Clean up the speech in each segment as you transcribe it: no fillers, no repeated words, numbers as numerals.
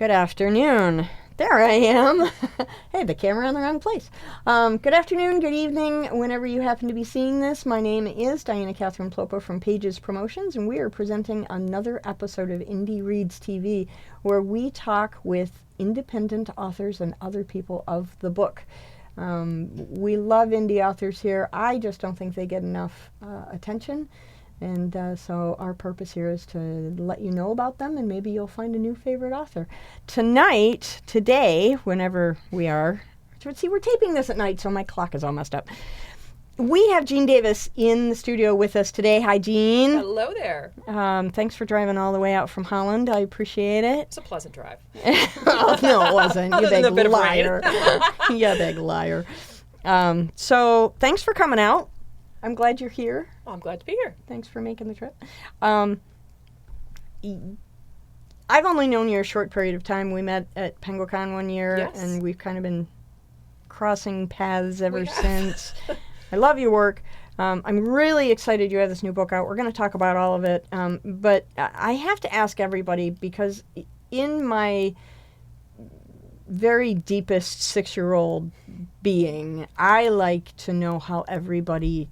Good afternoon. There I am. Hey, the camera in the wrong place. Good afternoon, good evening, whenever you happen to be seeing this. My name is Diana Catherine Plopo from Pages Promotions, and we are presenting another episode of Indie Reads TV, where we talk with independent authors and other people of the book. We love indie authors here. I just don't think they get enough attention. And so our purpose here is to let you know about them, and maybe you'll find a new favorite author. Today, whenever we are, see, we're taping this at night, so my clock is all messed up. We have Jean Davis in the studio with us today. Hi, Jean. Hello there. Thanks for driving all the way out from Holland. I appreciate it. It's a pleasant drive. Oh, no, it wasn't. You big liar. You big liar. So thanks for coming out. I'm glad you're here. Oh, I'm glad to be here. Thanks for making the trip. I've only known you a short period of time. We met at PenguinCon one year, Yes. and we've kind of been crossing paths ever since. I love your work. I'm really excited you have this new book out. We're going to talk about all of it. But I have to ask everybody, because in my very deepest 6-year-old being, I like to know how everybody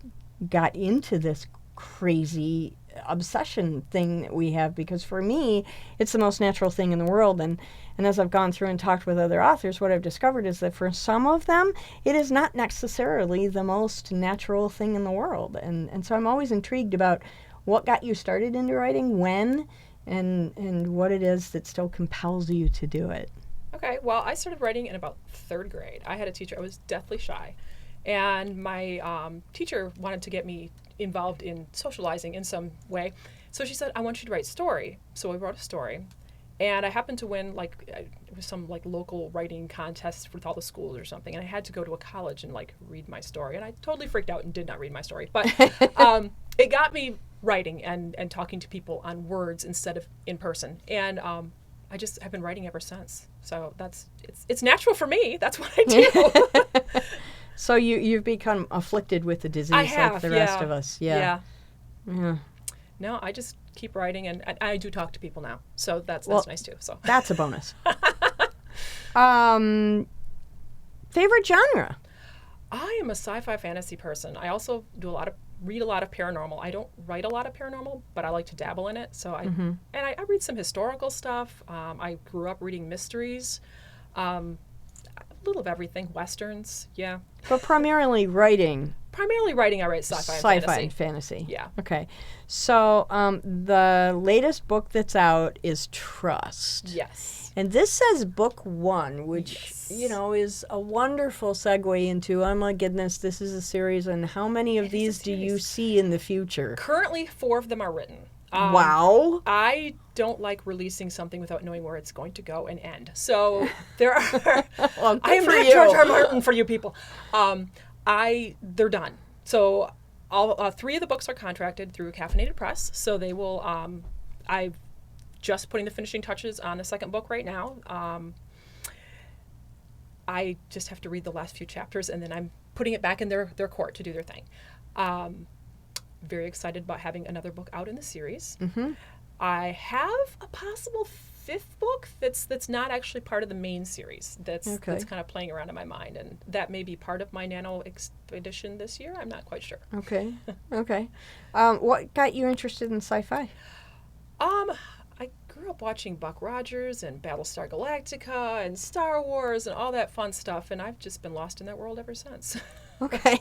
got into this crazy obsession thing that we have, because for me it's the most natural thing in the world, and as I've gone through and talked with other authors, what I've discovered is that for some of them it is not necessarily the most natural thing in the world, and so I'm always intrigued about what got you started into writing, when, and what it is that still compels you to do it. Okay, well, I started writing in about 3rd grade. I had a teacher, I was deathly shy, and my teacher wanted to get me involved in socializing in some way. So she said, I want you to write a story. So I wrote a story, and I happened to win, it was some local writing contest with all the schools or something, and I had to go to a college and read my story, and I totally freaked out and did not read my story. But it got me writing and talking to people on words instead of in person, and I just have been writing ever since. So it's natural for me. That's what I do. So you've become afflicted with the disease like the rest of us. Yeah. No, I just keep writing, and I do talk to people now. So that's nice too. So that's a bonus. Favorite genre? I am a sci-fi fantasy person. I also read a lot of paranormal. I don't write a lot of paranormal, but I like to dabble in it. So I read some historical stuff. I grew up reading mysteries, a little of everything, westerns, yeah. But primarily writing. Primarily writing, I write sci-fi and fantasy. Yeah. Okay. So the latest book that's out is Trust. Yes. And this says book 1, which, is a wonderful segue into, oh my goodness, this is a series, and how many of these do you see in the future? Currently, 4 of them are written. Wow. I don't like releasing something without knowing where it's going to go and end. So there are... Well, I am not George R. Martin for you people. They're done. So all 3 of the books are contracted through Caffeinated Press. So they will... I've just putting the finishing touches on the 2nd book right now. I just have to read the last few chapters, and then I'm putting it back in their court to do their thing. Very excited about having another book out in the series. Mm-hmm. I have a possible 5th book that's not actually part of the main series. That's kind of playing around in my mind, and that may be part of my Nano expedition this year. I'm not quite sure. Okay. What got you interested in sci-fi? I grew up watching Buck Rogers and Battlestar Galactica and Star Wars and all that fun stuff, and I've just been lost in that world ever since. Okay,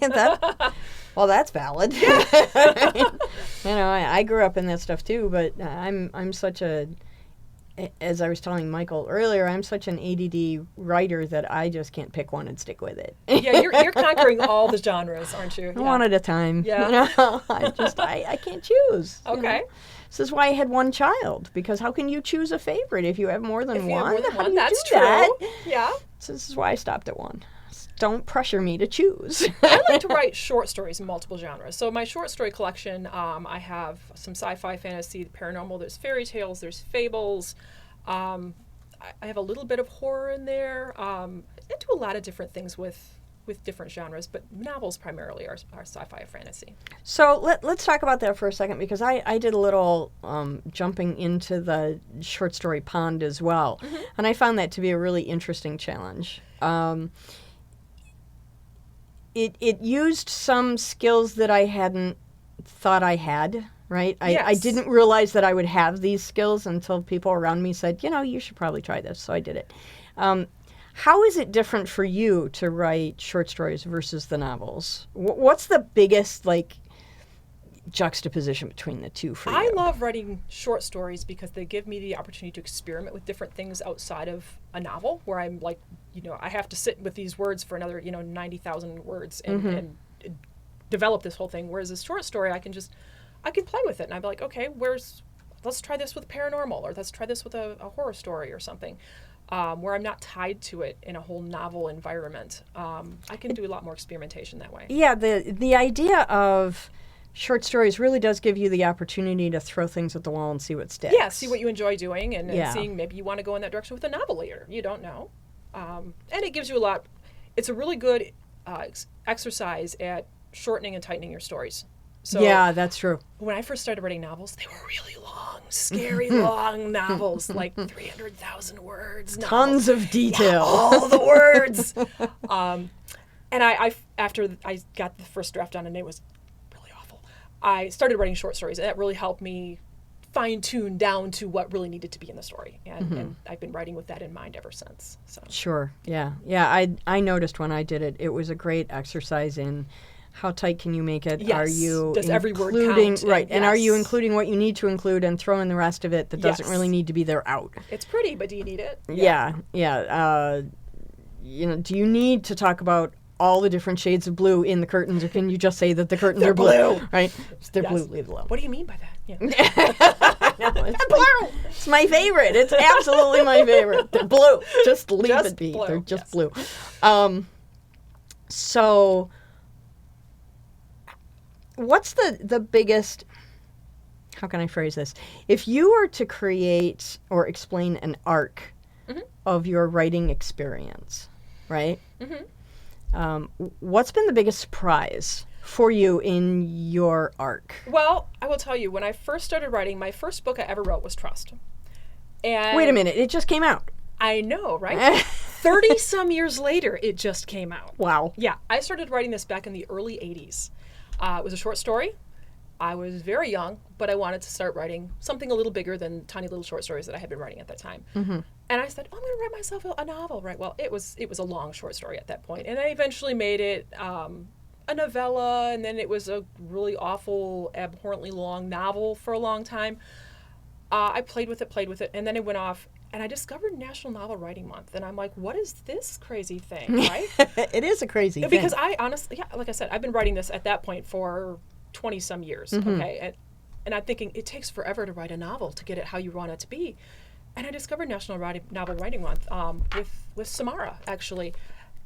well, that's valid. I grew up in that stuff too, but I'm such as I was telling Michael earlier, I'm such an ADD writer that I just can't pick one and stick with it. Yeah, you're conquering all the genres, aren't you? One at a time. Yeah. I can't choose. Okay. This is why I had one child, because how can you choose a favorite if you have more than one? How do you that's do true. That? Yeah. So this is why I stopped at one. Don't pressure me to choose. I like to write short stories in multiple genres. So my short story collection, I have some sci-fi, fantasy, paranormal. There's fairy tales. There's fables. I have a little bit of horror in there. I do a lot of different things with with different genres, but novels primarily are sci-fi or fantasy. So let's talk about that for a second, because I did a little jumping into the short story pond as well, and I found that to be a really interesting challenge. It used some skills that I hadn't thought I had, right? I didn't realize that I would have these skills until people around me said, you should probably try this, so I did it. How is it different for you to write short stories versus the novels? What's the biggest, juxtaposition between the two for you? I love writing short stories because they give me the opportunity to experiment with different things outside of a novel, where I'm like, I have to sit with these words for another, 90,000 words and develop this whole thing. Whereas a short story, I can play with it, and I'd be like, okay, let's try this with paranormal, or let's try this with a horror story or something. Where I'm not tied to it in a whole novel environment. I can do a lot more experimentation that way. Yeah, the idea of short stories really does give you the opportunity to throw things at the wall and see what sticks. Yeah, see what you enjoy doing, and seeing maybe you want to go in that direction with a novel later. You don't know. And it gives you a lot. It's a really good exercise at shortening and tightening your stories. So yeah, that's true. When I first started writing novels, they were really long, scary long novels, like 300,000 words. Tons of detail. Yeah, all the words. And I after I got the first draft done, and it was really awful, I started writing short stories, and that really helped me fine-tune down to what really needed to be in the story. And I've been writing with that in mind ever since. So. Sure, yeah. I noticed when I did it, it was a great exercise in how tight can you make it? Yes. Are you Does every word count? Right, and are you Yes. including what you need to include and throwing the rest of it that doesn't really need to be there out? It's pretty, but do you need it? Yeah. Do you need to talk about all the different shades of blue in the curtains, or can you just say that the curtains are blue? Right? They're blue, leave it alone. What do you mean by that? Yeah. It's blue. It's my favorite. It's absolutely my favorite. They're blue. Just leave it be. Blue. They're just Yes. blue. So what's the biggest, how can I phrase this? If you were to create or explain an arc of your writing experience, right? What's been the biggest surprise for you in your arc? Well, I will tell you, when I first started writing, my first book I ever wrote was Trust. And Wait a minute, it just came out. I know, right? 30 some years later, it just came out. Wow. Yeah, I started writing this back in the early 80s. It was a short story. I was very young, but I wanted to start writing something a little bigger than tiny little short stories that I had been writing at that time. And I said, I'm going to write myself a novel, right? Well, it was a long short story at that point. And I eventually made it a novella, and then it was a really awful, abhorrently long novel for a long time. I played with it, and then it went off. And I discovered National Novel Writing Month, and I'm like, what is this crazy thing, right? It is a crazy thing. Because I honestly, like I said, I've been writing this at that point for 20-some years, okay? And I'm thinking, it takes forever to write a novel to get it how you want it to be. And I discovered National Novel Writing Month with Samara, actually.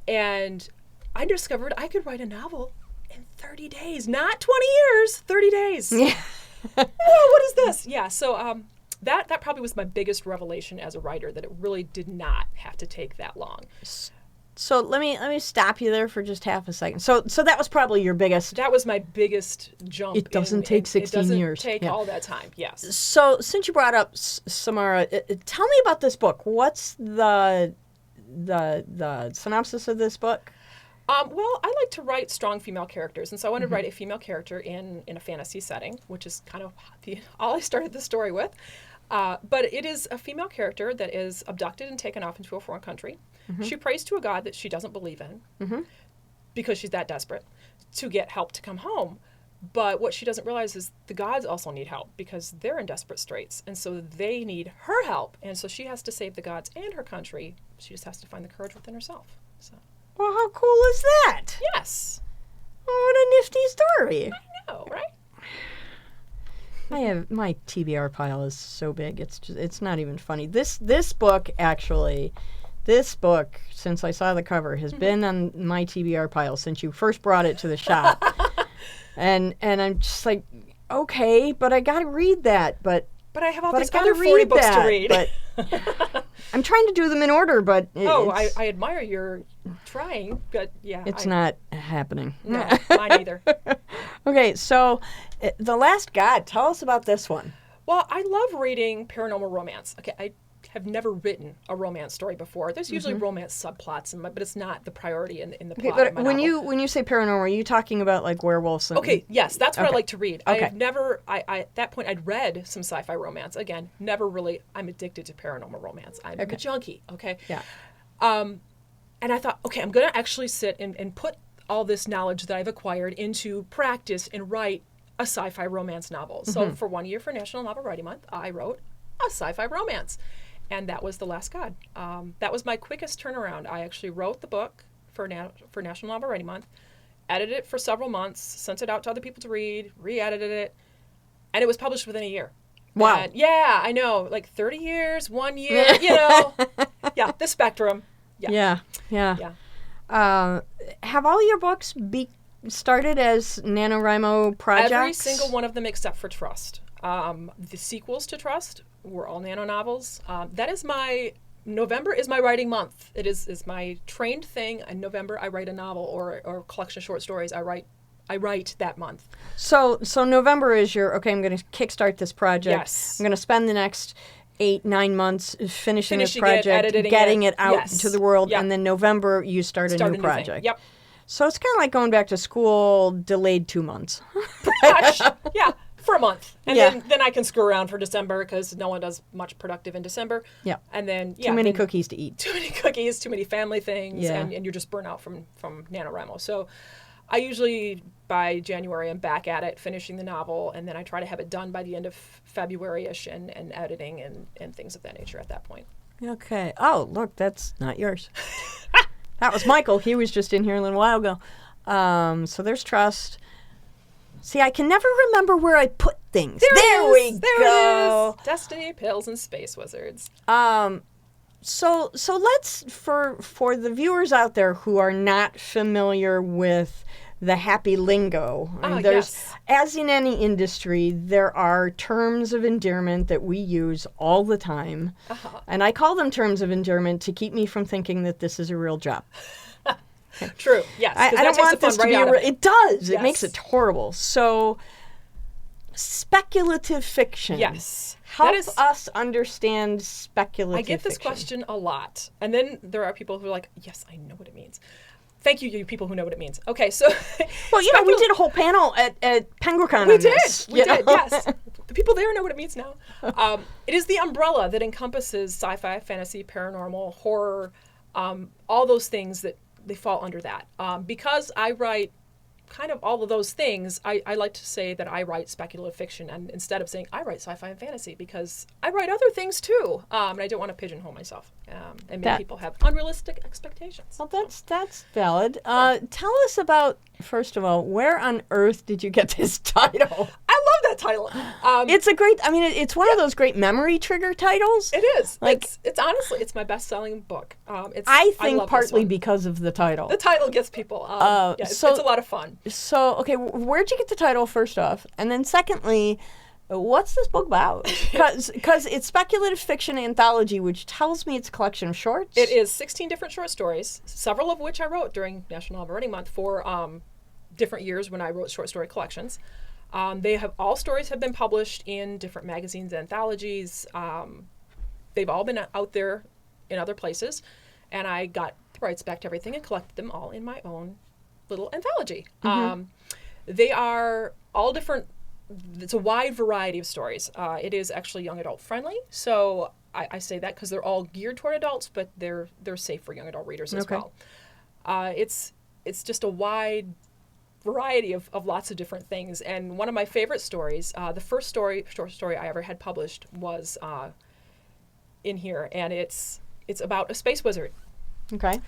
And I discovered I could write a novel in 30 days. Not 20 years, 30 days. Yeah. Whoa, what is this? Yeah, so that probably was my biggest revelation as a writer, that it really did not have to take that long. So let me stop you there for just half a second. So that was probably your biggest. That was my biggest jump. It doesn't take 16 years. It years. doesn't take all that time. Yes. So since you brought up Samara, tell me about this book. What's the synopsis of this book? Well, I like to write strong female characters, and so I wanted to write a female character in a fantasy setting, which is kind of all I started the story with. But it is a female character that is abducted and taken off into a foreign country. She prays to a god that she doesn't believe in because she's that desperate to get help to come home. But what she doesn't realize is the gods also need help because they're in desperate straits. And so they need her help. And so she has to save the gods and her country. She just has to find the courage within herself. So. Well, how cool is that? Yes. Oh, what a nifty story. I know, right? My TBR pile is so big. It's not even funny. This book actually, since I saw the cover, has been on my TBR pile since you first brought it to the shop. and I'm just like, okay, but I got to read that. But But I have all But these I gotta other 40 read books that, to read. But I'm trying to do them in order, but I admire your trying, but yeah. it's not happening. No, mine either. Okay, so The Last God, tell us about this one. Well, I love reading paranormal romance. Okay, I have never written a romance story before. There's usually romance subplots, but it's not the priority in the plot But of my when novel. you say paranormal, are you talking about like werewolves? And, Okay, yes, that's what I Okay. like to read. Okay. I have never, at that point, I'd read some sci-fi romance. Again, never really, I'm addicted to paranormal romance. I'm a junkie, okay? Yeah. And I thought, okay, I'm going to actually sit and put all this knowledge that I've acquired into practice and write a sci-fi romance novel. So for 1 year for National Novel Writing Month, I wrote a sci-fi romance. And that was The Last God. That was my quickest turnaround. I actually wrote the book for National Novel Writing Month, edited it for several months, sent it out to other people to read, re-edited it, and it was published within a year. Wow. And yeah, I know, like 30 years, 1 year, you know. Yeah, the spectrum. Yeah. Yeah. Have all your books started as NaNoWriMo projects? Every single one of them except for Trust. The sequels to Trust were all nano novels. That is November is my writing month. It is my trained thing. In November, I write a novel or a collection of short stories. I write that month. So November is okay, I'm going to kickstart this project. Yes. I'm going to spend the next 8-9 months finishing this Finishing it, project, editing getting it. it out Yes. to the world, Yep. and then November you start a new thing. project. Yep. So it's kind of like going back to school, delayed 2 months. Much. Yeah. For a month. And Yeah. then I can screw around for December because no one does much productive in December. Yeah. And then, Too many cookies to eat. Too many cookies, too many family things, Yeah. and you're just burnt out from NaNoWriMo. So I usually, by January, I'm back at it, finishing the novel, and then I try to have it done by the end of February-ish and editing and things of that nature at that point. Okay. Oh, look, that's not yours. That was Michael. He was just in here a little while ago. So there's Trust. See, I can never remember where I put things. There we go. It is. Destiny, Pills, and Space Wizards. So let's for the viewers out there who are not familiar with the happy lingo. Yes. As in any industry, there are terms of endearment that we use all the time. And I call them terms of endearment to keep me from thinking that this is a real job. True. Yes. I don't want this to be it does. It Yes. makes it horrible. So speculative fiction. Yes. Help That is- us understand speculative I get this fiction. question a lot. And then there are people who are like, yes, I know what it means. Thank you, you people who know what it means. Okay, so... Well, we did a whole panel at PenguinCon on this. We did, yes. The people there know what it means now. It is the umbrella that encompasses sci-fi, fantasy, paranormal, horror, all those things that they fall under that. Because I write kind of all of those things, I like to say that I write speculative fiction, and instead of saying I write sci-fi and fantasy, because I write other things too, and I don't want to pigeonhole myself and make people have unrealistic expectations. Well, that's valid. Tell us about, first of all, where on earth did you get this title? I love that title. It's a great, it's one of those great memory trigger titles. It is. Like, it's honestly, it's my best-selling book. I think love this partly one. because of the title. The title gets people. It's a lot of fun. So, okay, where'd you get the title, first off? And then secondly, what's this book about? Because it's speculative fiction anthology, which tells me it's a collection of shorts. It is 16 different short stories, several of which I wrote during National Novel Writing Month for different years when I wrote short story collections. All stories have been published in different magazines, anthologies. They've all been out there in other places, and I got the rights back to everything and collected them all in my own little anthology. They are all different. It's a wide variety of stories. It is actually young adult friendly, so I say that because they're all geared toward adults, but they're safe for young adult readers as well. It's just a wide variety of lots of different things. And one of my favorite stories, the first short story I ever had published was in here, and it's about a space wizard. Okay.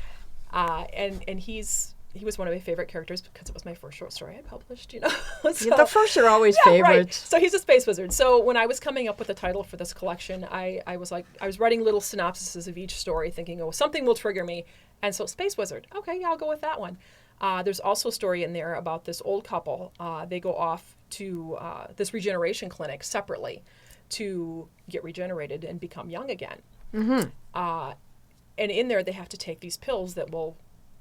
And he was one of my favorite characters because it was my first short story I published, So, The first are always favorites. Right. So he's a space wizard. So when I was coming up with the title for this collection, I was writing little synopsises of each story thinking, oh, something will trigger me. And so space wizard. Okay, yeah, I'll go with that one. There's also a story in there about this old couple. They go off to this regeneration clinic separately. to get regenerated and become young again. Mm-hmm. And in there, they have to take these pills that will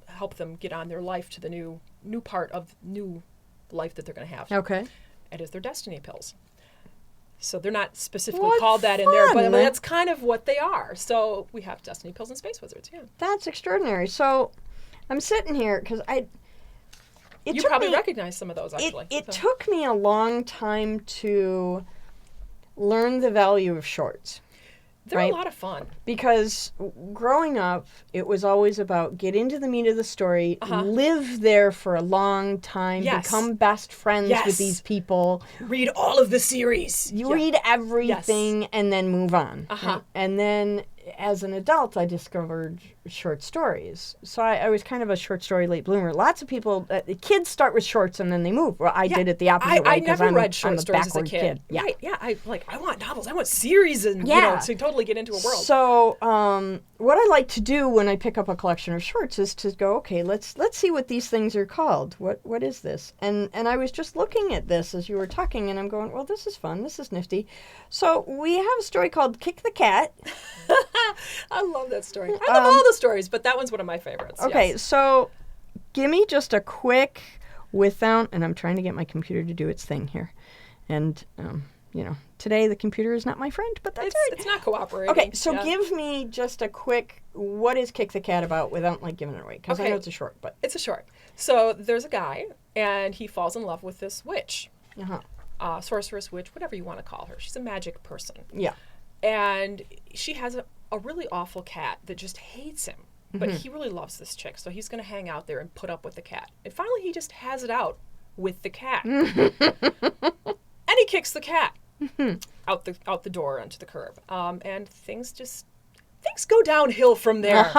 help them get on their life to the new part of new life that they're going to have. Okay. And it's their destiny pills. So they're not specifically What called that in there, but I mean, fun. that's kind of what they are. So we have destiny pills and space wizards. Yeah. That's extraordinary. So I'm sitting here because You probably recognize some of those, actually. It took me a long time to learn the value of shorts. They're right? a lot of fun. Because growing up, it was always about get into the meat of the story, live there for a long time, become best friends with these people. Read all of the series. You read everything and then move on. Right? And then as an adult, I discovered short stories. So I was kind of a short story late bloomer. Lots of people, kids start with shorts and then they move. Well, I did it the opposite way. I never read short I'm a stories as a kid. Yeah. Right, yeah. I want novels. I want series and, to totally get into a world. So what I like to do when I pick up a collection of shorts is to go, okay, let's see what these things are called. What is this? And I was just looking at this as you were talking, and I'm going, well, this is fun. This is nifty. So we have a story called Kick the Cat. I love that story. I love all the stories, but that one's one of my favorites. Okay, so give me just a quick without, and I'm trying to get my computer to do its thing here. And, today the computer is not my friend, but that's right. It's not cooperating. Okay, so give me just a quick, what is Kick the Cat about without, giving it away? Because I know it's a short, but... It's a short. So there's a guy, and he falls in love with this witch. Sorceress, witch, whatever you want to call her. She's a magic person. Yeah. And she has a really awful cat that just hates him. But he really loves this chick, so he's going to hang out there and put up with the cat. And finally, he just has it out with the cat. And he kicks the cat out the door onto the curb. And things go downhill from there.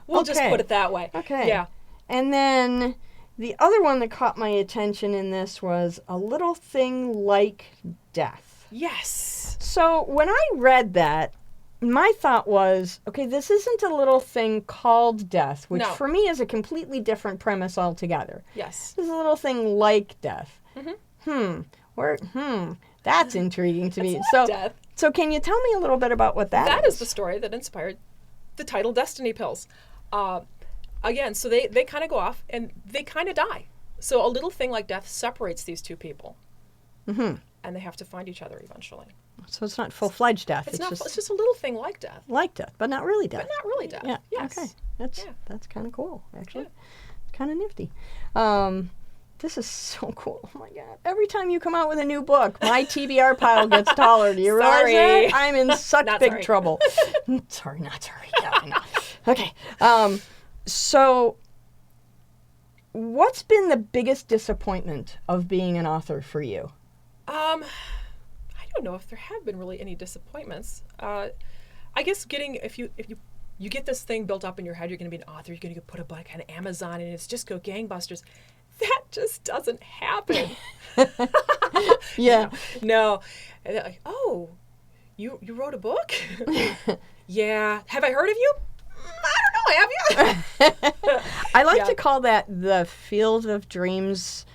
We'll just put it that way. Okay. Yeah. And then the other one that caught my attention in this was A Little Thing Like Death. Yes. So when I read that, my thought was, okay, this isn't a little thing called death, which for me is a completely different premise altogether. Yes. This is a little thing like death. That's intriguing to me. Death. So can you tell me a little bit about what that is? That is the story that inspired the title Destiny Pills. Again, so they kind of go off and they kind of die. So a little thing like death separates these two people. And they have to find each other eventually. So it's not full-fledged death. It's just a little thing like death. Like death, but not really death. But not really death. Yeah. Yes. Okay. That's kind of cool, actually. Yeah. Kind of nifty. This is so cool. Oh my God. Every time you come out with a new book, my TBR pile gets taller. Do you realize that? I'm in such big trouble. Sorry, not sorry. Yeah, I know. Okay. So what's been the biggest disappointment of being an author for you? I don't know if there have been really any disappointments. I guess if you get this thing built up in your head, you're going to be an author, you're going to put a book on Amazon and it's just go gangbusters. That just doesn't happen. Yeah. No. And they're like, oh, you wrote a book? Yeah. Have I heard of you? I don't know. Have you? I like to call that the field of dreams.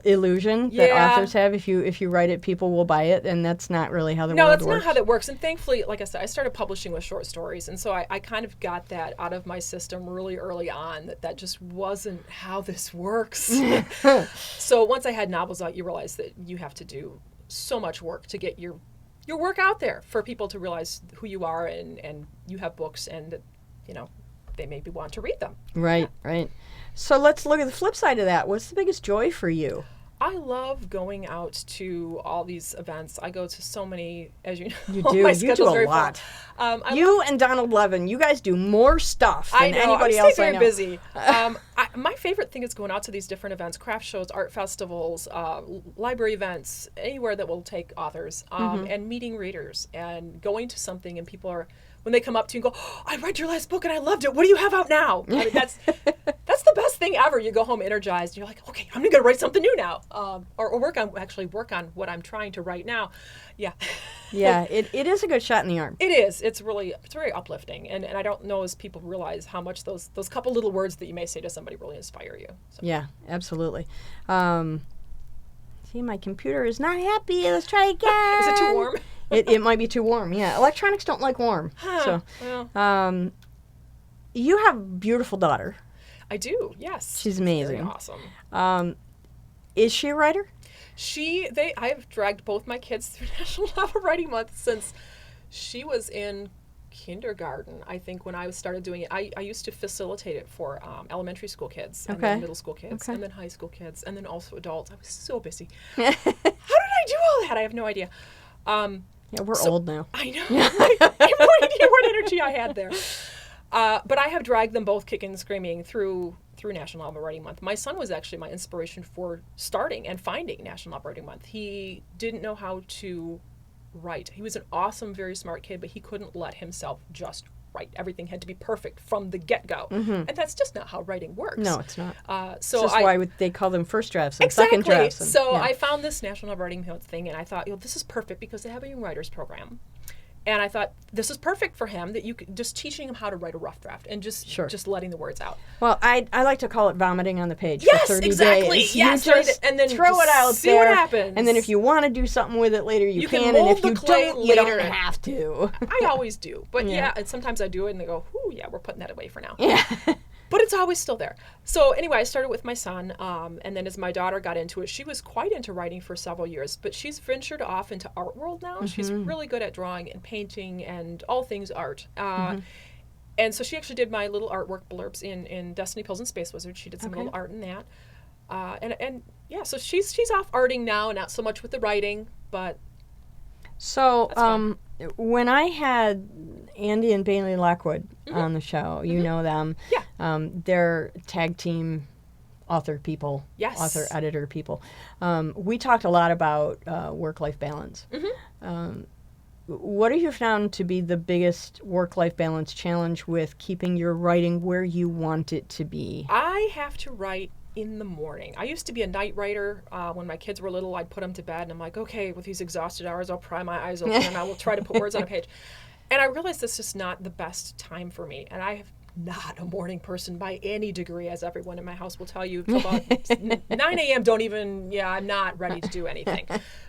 Illusion that authors have. If you write it, people will buy it, and that's not really how the world works. No, that's not how that works. And thankfully, like I said, I started publishing with short stories, and so I kind of got that out of my system really early on, that just wasn't how this works. So once I had novels out, you realize that you have to do so much work to get your work out there for people to realize who you are, and you have books, and they maybe want to read them. Right. So let's look at the flip side of that. What's the biggest joy for you? I love going out to all these events. I go to so many, as you know. You do. My You do a lot. You and Donald Levin, you guys do more stuff than anybody else I know. I stay very busy. My favorite thing is going out to these different events, craft shows, art festivals, library events, anywhere that will take authors, and meeting readers and going to something and people are, when they come up to you and go, oh, I read your last book and I loved it. What do you have out now? I mean, that's the best thing ever. You go home energized. And you're like, okay, I'm going to write something new now, or work on what I'm trying to write now. Yeah. Yeah, it is a good shot in the arm. It is. It's very uplifting, and I don't know as people realize how much those couple little words that you may say to somebody really inspire you. So. Yeah, absolutely. See, my computer is not happy. Let's try again. Is it too warm? It might be too warm, yeah. Electronics don't like warm. Huh. So, Well, you have a beautiful daughter. I do, yes. She's amazing. Very awesome. Is she a writer? I've dragged both my kids through National Novel Writing Month since she was in kindergarten, I think, when I started doing it. I used to facilitate it for elementary school kids, and then middle school kids, and then high school kids, and then also adults. I was so busy. How did I do all that? I have no idea. Yeah, we're old now. I know. I have no idea what energy I had there. But I have dragged them both kicking and screaming through National Novel Writing Month. My son was actually my inspiration for starting and finding National Novel Writing Month. He didn't know how to write. He was an awesome, very smart kid, but he couldn't let himself just write. Everything had to be perfect from the get-go. And that's just not how writing works. No, it's not. So this is why they call them first drafts and second drafts. And, so I found this National Novel Writing Month thing, and I thought, this is perfect because they have a young writers program. And I thought, this is perfect for him, that you could just teaching him how to write a rough draft and just letting the words out. Well, I like to call it vomiting on the page yes, for 30 exactly. days. Yes, you just and then throw it out see there. What happens. And then if you want to do something with it later, you can. mold And if the you clay don't, you later. don't have to. I always do. But Yeah. and sometimes I do it and they go, ooh, yeah, we're putting that away for now. Yeah. But it's always still there. So anyway, I started with my son, and then as my daughter got into it, she was quite into writing for several years, but she's ventured off into art world now. She's really good at drawing and painting and all things art. And so she actually did my little artwork blurbs in Destiny Pills and Space Wizards. She did some little art in that. And yeah, so she's off arting now, not so much with the writing, but So when I had Andy and Bailey Lockwood on the show, you know them. Yeah. They're tag team author people, Yes. author editor people. We talked a lot about work-life balance. What have you found to be the biggest work-life balance challenge with keeping your writing where you want it to be? I have to write in the morning. I used to be a night writer. When my kids were little, I'd put them to bed, and I'm like, okay, with these exhausted hours, I'll pry my eyes open and I will try to put words on a page. And I realized this is not the best time for me. And I have not a morning person by any degree, as everyone in my house will tell you. Till about 9 a.m. I'm not ready to do anything.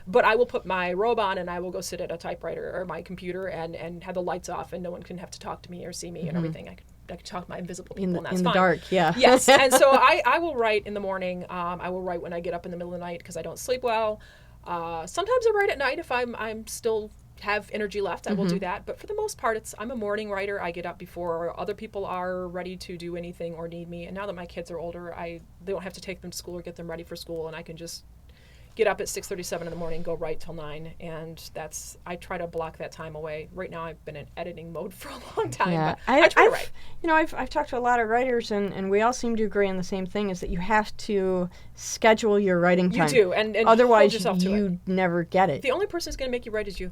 But I will put my robe on and I will go sit at a typewriter or my computer and have the lights off, and no one can have to talk to me or see me and everything. I can talk to my invisible people, and that's in fine. the dark, yeah. Yes, and so I will write in the morning. I will write when I get up in the middle of the night because I don't sleep well. Sometimes I write at night if I'm still have energy left. I will do that. But for the most part, I'm a morning writer. I get up before other people are ready to do anything or need me. And now that my kids are older, they don't have to take them to school or get them ready for school, and I can just get up at 6:37 in the morning, go right till 9, and I try to block that time away. Right now, I've been in editing mode for a long time. Yeah, but I try to write. I've talked to a lot of writers, and we all seem to agree on the same thing: is that you have to schedule your writing time. You do, and otherwise hold yourself to you never get it. The only person who's going to make you write is you.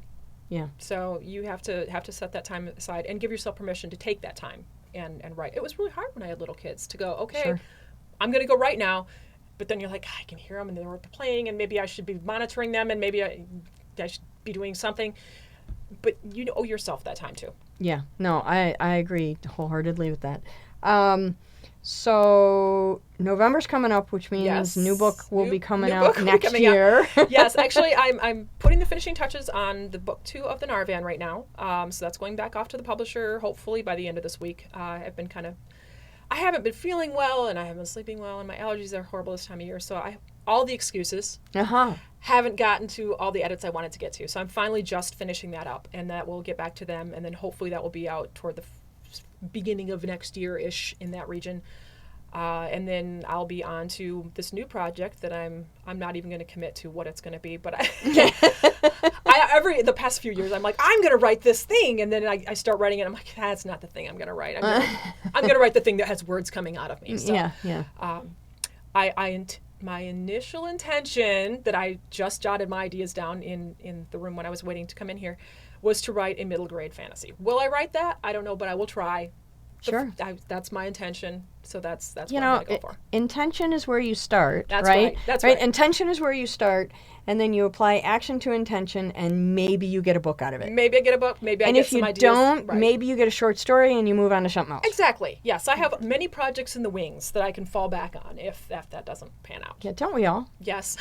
Yeah. So you have to set that time aside and give yourself permission to take that time and write. It was really hard when I had little kids to go, okay, Sure. I'm going to go right now. But then you're like, I can hear them and they're playing, and maybe I should be monitoring them, and maybe I should be doing something. But you owe yourself that time too. Yeah. No, I agree wholeheartedly with that. So November's coming up, which means new book will be coming out next year. Yes, actually, I'm putting the finishing touches on the book 2 of the Narvan right now. So that's going back off to the publisher, hopefully by the end of this week. I haven't been feeling well, and I haven't been sleeping well, and my allergies are horrible this time of year. So all the excuses. Haven't gotten to all the edits I wanted to get to. So I'm finally just finishing that up, and that will get back to them, and then hopefully that will be out toward the beginning of next year-ish in that region. And then I'll be on to this new project that I'm not even going to commit to what it's going to be. But the past few years, I'm like, I'm going to write this thing. And then I start writing it. I'm like, that's not the thing I'm going to write. I'm going to write the thing that has words coming out of me. So, yeah. My initial intention that I just jotted my ideas down in the room when I was waiting to come in here was to write a middle grade fantasy. Will I write that? I don't know, but I will try. Sure. That's my intention. So that's You what know, I'm going to go for. intention is where you start, That's right? right. That's right. Intention is where you start, and then you apply action to intention, and maybe you get a book out of it. Maybe I get a book. Maybe I And get if some you ideas. don't, Right. maybe you get a short story and you move on to something else. Exactly. Yes, I have many projects in the wings that I can fall back on if that doesn't pan out. Yeah, don't we all? Yes.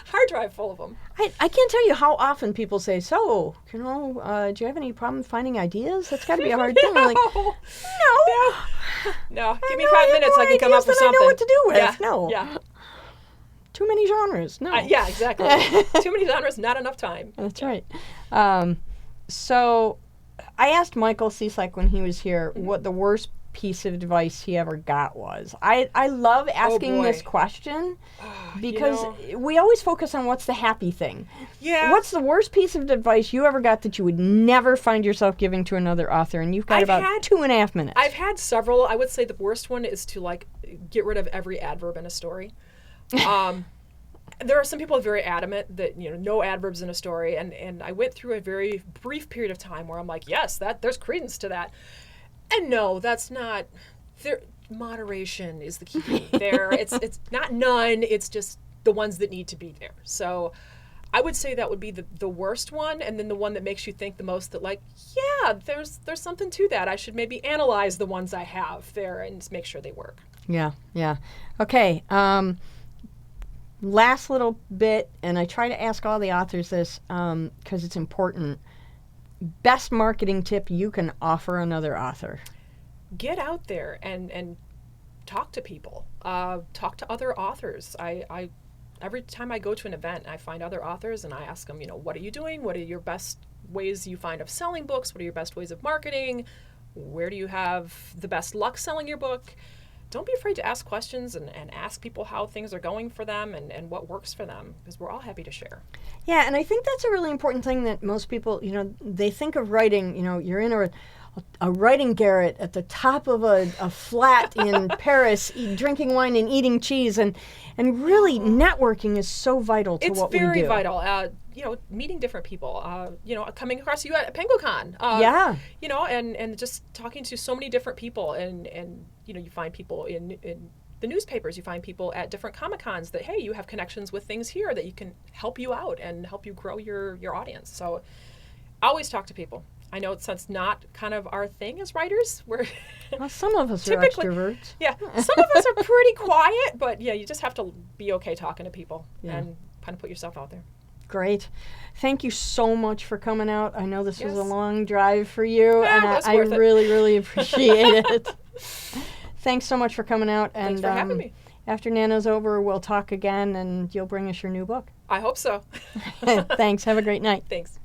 Hard drive full of them. I can't tell you how often people say, so, do you have any problem finding ideas? That's got to be a hard thing. I'm like, no. No. Give me No, 5 I have minutes. more I can come ideas up with than I something. know what to do with. Yeah. No. Yeah. Too many genres. No. Yeah, exactly. Too many genres, not enough time. That's right. So I asked Michael Cieslak when he was here what the worst piece of advice he ever got was. I love asking boy. this question because You know. we always focus on what's the happy thing. Yeah. What's the worst piece of advice you ever got that you would never find yourself giving to another author? And you've got I've about had- 2.5 minutes. I've had several. I would say the worst one is to get rid of every adverb in a story. There are some people very adamant that no adverbs in a story, and I went through a very brief period of time where I'm like, yes, there's credence to that, and no, that's not. There, moderation is the key. There, it's not none. It's just the ones that need to be there. So, I would say that would be the worst one, and then the one that makes you think the most that yeah, there's something to that. I should maybe analyze the ones I have there and make sure they work. Yeah. Okay. Last little bit, and I try to ask all the authors this because it's important. Best marketing tip you can offer another author? Get out there and talk to people. Talk to other authors. I every time I go to an event, I find other authors and I ask them, what are you doing? What are your best ways you find of selling books? What are your best ways of marketing? Where do you have the best luck selling your book? Don't be afraid to ask questions and ask people how things are going for them and what works for them, because we're all happy to share. Yeah, and I think that's a really important thing that most people, they think of writing, you're in a writing garret at the top of a flat in Paris, drinking wine and eating cheese, and really networking is so vital to what we do. It's very vital. Meeting different people, coming across you at PenguCon. Yeah. And just talking to so many different people and you find people in the newspapers, you find people at different Comic-Cons that, hey, you have connections with things here that you can help you out and help you grow your audience. So always talk to people. I know it's not kind of our thing as writers. Well, some of us are typically extroverts. Yeah, some of us are pretty quiet, but yeah, you just have to be okay talking to people and kind of put yourself out there. Great. Thank you so much for coming out. I know this was a Yes. long drive for you, and it's I worth it. really, really appreciate it. Thanks so much for coming out. And Thanks for having me. After Nano's over, we'll talk again, and you'll bring us your new book. I hope so. Thanks. Have a great night. Thanks.